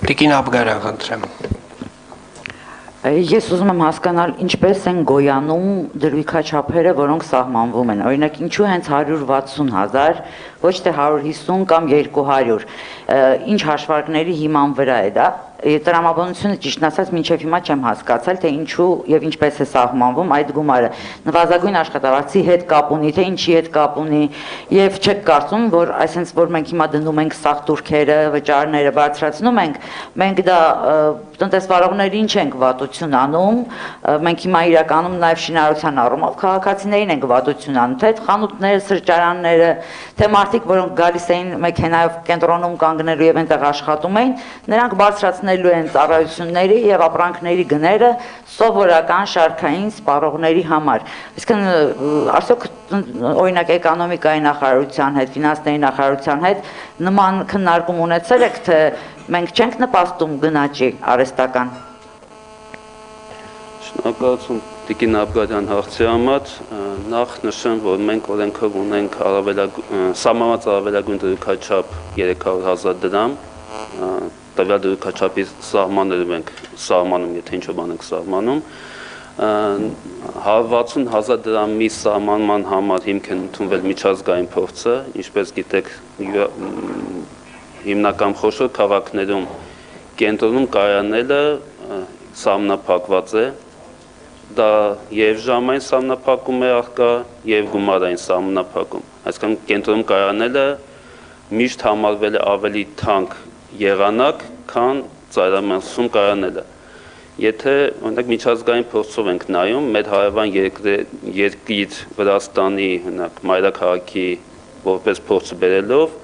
Տիկին Աբգարյան, խնդրեմ։ Ես ուզում եմ հասկանալ ինչպես են գոյանում դրույքաչափերը, որոնք սահմանվում են։ Օրինակ, ինչու հենց 160,000, ոչ թե 150 կամ 200, ինչ հաշվարկների հիման վրա է դա։ Տրամաբանությունը ճիշտն ասած մինչև հիմա չեմ հասկացել, թե ինչու եւ ինչպես է սահմանվում այդ գումարը։ Նվազագույն աշխատավարձի հետ կապ ունի, թե ինչի հետ կապ ունի, եւ չեք կարծում, որ այսինքն որ մենք հիմա դնում ենք սաղ турքերը, վճարները բարձրացնում մենք դա տնտեսվարողներին չենք վատություն անում, մենք հիմա իրականում նաեւ շինարարության առումով քաղաքացիներին ենք վատություն անում, թե խանութները, սրճարանները, թե մարդիկ, որոնք գալիս էին մեքենայով կենտրոնում կանգնելու եւ այնտեղ աշխատում էին, նրանք բարձրացնելու են ծառայությունների եւ ապրանքների գները սովորական շարքային սպառողների համար։ Այսինքն արդյոք օրինակ էկոնոմիկայի նախարարության հետ, ֆինանսների նախարարության հետ նման քննարկում ունեցել եք, թե մենք չենք նպաստում գնաճի արհեստական։ Շնորհակալություն Տիկին Աբգարյան հարցի համար, նախ նշեմ, որ մենք օրենքով ունենք սահմանված առավելագույն դրույքաչափ 300,000 դրամ, տվյալ դրույքաչափի սահմանները մենք սահմանում, եթե ինչ-որ բան ենք սահմանում, 160,000 դրամի սահմանման համար հիմք են ընդունվել միջազգային փորձը, ինչպես գիտեք, հիմնական խոշոր քաղաքներում կենտրոնում կայանելը սահմանափակված է, դա եւ ժամային սահմանափակում է առկա եւ գումարային սահմանափակում, այսինքն կենտրոնում կայանելը միշտ համարվել է ավելի թանկ եղանակ, քան ծայրամասում կայանելը։ Եթե օրինակ միջազգային փորձով ենք նայում, մեր հարևան երկիր Վրաստանի մայրաքաղաքի որպես փորձ բերելով,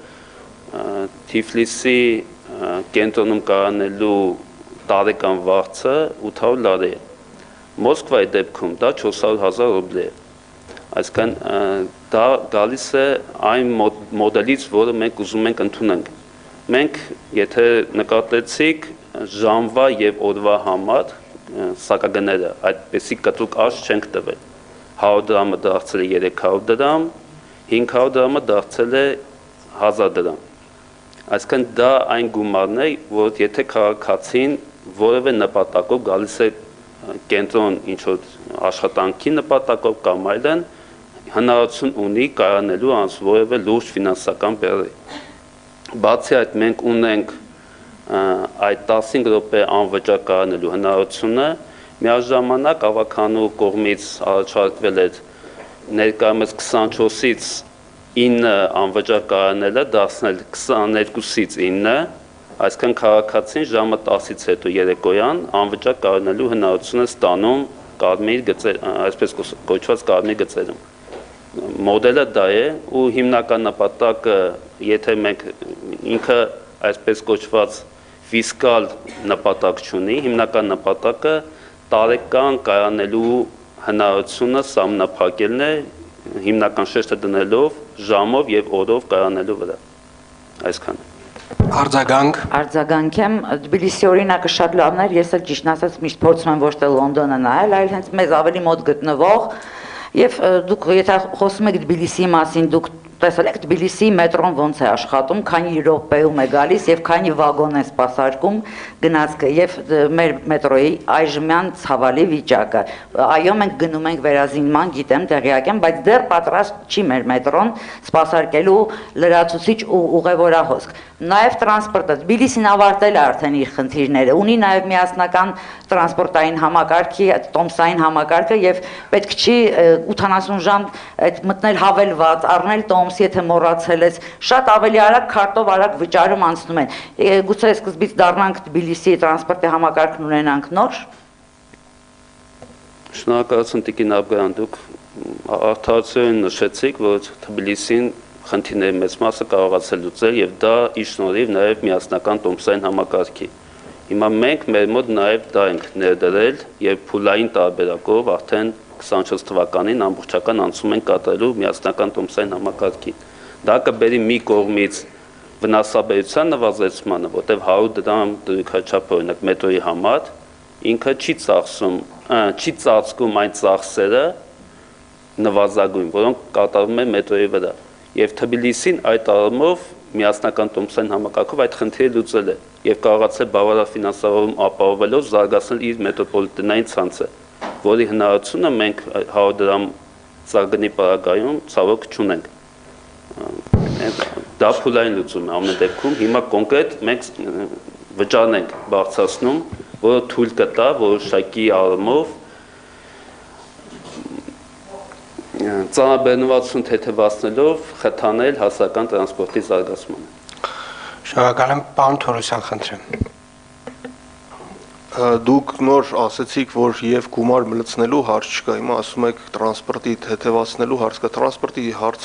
Թիֆլիսի կենտրոնում կայանելու տարեկան վարձը 800 լարի է։ Մոսկվայի դեպքում դա 400,000 ռուբլի է։ Այսինքն դա գալիս է այն մոդելից, որը մենք ուզում ենք ընդունենք։ Մենք, եթե նկատեցիք, ժամվա եւ օրվա համար սակագները այդպեսի կտրուկ աճ չենք տվել։ 100 դրամը դարձել է 300 դրամ, 500 դրամը դարձել է 1000 դրամ։ Այսինքն դա այն գումարն է, որ եթե քաղաքացին որևէ նպատակով գալիս է կենտրոն ինչ-որ աշխատանքի նպատակով կամ այլն, հնարավորություն ունի կայանելու անց որևէ լուրջ ֆինանսական բեռի։ Բացի այդ մենք ունենք այդ 15 րոպե անվճար կայանելու հնարավորությունը, միաժամանակ ավականու կողմից առաջարկվել է ներկայումս 24-ից 9 անվճար կայանելը դարձնել 22-ից 9, այսինքն քաղաքացին ժամը 10-ից հետո երեկոյան անվճար կայանելու հնարավորություն է ստանում կարմիր գծեր, այսպես կոչված կարմիր գծերում։ Մոդելը դա է ու հիմնական նպատակը, եթե մենք ինքը այսպես կոչված ֆիսկալ նպատակ չունի, հիմնական նպատակը տարեկան կայանելու հնարավորությունը սահմանափակելն է, հիմնական շեշտը դնելով ժամով եւ օրով կայանելու վրա։ Այսքանը։ Արձագանք եմ, Թբիլիսի օրինակը շատ լավն էր, ես էլ ճիշտն ասած միշտ փորձում եմ ոչ թե Լոնդոնը նայել, այլ հենց մեզ ավելի մոտ գտնվող եւ դուք եթե խոսում եք Թբիլիսիի մասին, դուք տեսել եք Թբիլիսի մետրոն ոնց է աշխատում, քանի րոպեում է գալիս եւ քանի վագոն է սպասարկում գնացքը եւ մեր մետրոյի այժմյան ցավալի վիճակը։ Այո, մենք գնում ենք վերազինման, գիտեմ, տեղյակ եմ, բայց դեռ պատրաստ չի մեր մետրոն սպասարկելու լրացուցիչ ու ուղևորահոսք։ Նաեւ տրանսպորտը Թբիլիսին ավարտել է արդեն իր խնդիրները, ունի նաեւ միասնական տրանսպորտային համակարգի, տոմսային համակարգը եւ պետք չի 80 ժամ այդ մտնել հավելված, առնել տոմս, եթե մոռացել ես, շատ ավելի արագ քարտով արագ վճարում անցնում են։ Գուցե սկզբից դառնանք Թբիլիսի տրանսպորտի համակարգն ունենանք նոր։ Շնորհակալություն Տիկին Աբգարյան, դուք արդարացիորեն նշեցիք, որ Թբիլիսին խնդիրների մեծ մասը կարողացել լուծել եւ դա իր շնորհիվ նաեւ միասնական տոմսային համակարգի։ Հիմա մենք մեր մոտ նաեւ դա ենք ներդրել եւ փուլային տարբերակով արդեն 24 թվականին ամբողջական անցում են կատարելու միասնական տոմսային համակարգին։ Դա կբերի մի կողմից վնասաբերության նվազեցմանը, որտեղ 100 դրամ դրույքաչափ օրինակ մետրոյի համար ինքը չի ծածկում այն ծախսերը նվազագույն, որոնք կատարվում են մետրոյի վրա։ Եվ Թբիլիսին այդ առումով միասնական տոմսային համակարգով այդ խնդիրը լուծել է եւ կարողացել բավարար ֆինանսավորում ապահովելով զարգացնել իր մետրոպոլիտենային ցանցը, որի հնարավորությունը մենք 100 դրամ ծրագրի պարագայում ցավոք չունենք։ Դա փուլային լուծում է ամեն դեպքում։ Հիմա կոնկրետ մենք վճարն ենք բարձրացնում, որը թույլ կտա որոշակի առումով ծանրաբեռնվածություն թեթևացնելով խթանել հասարակական տրանսպորտի զարգացմանը։ Շնորհակալ եմ, պարոն Թորոսյան, խնդրեմ։ Դուք նոր ասացիք, որ եւ գումար մլցնելու հարց չկա, հիմա ասում եք տրանսպորտի թեթևացնելու հարց կա, տրանսպորտի հարց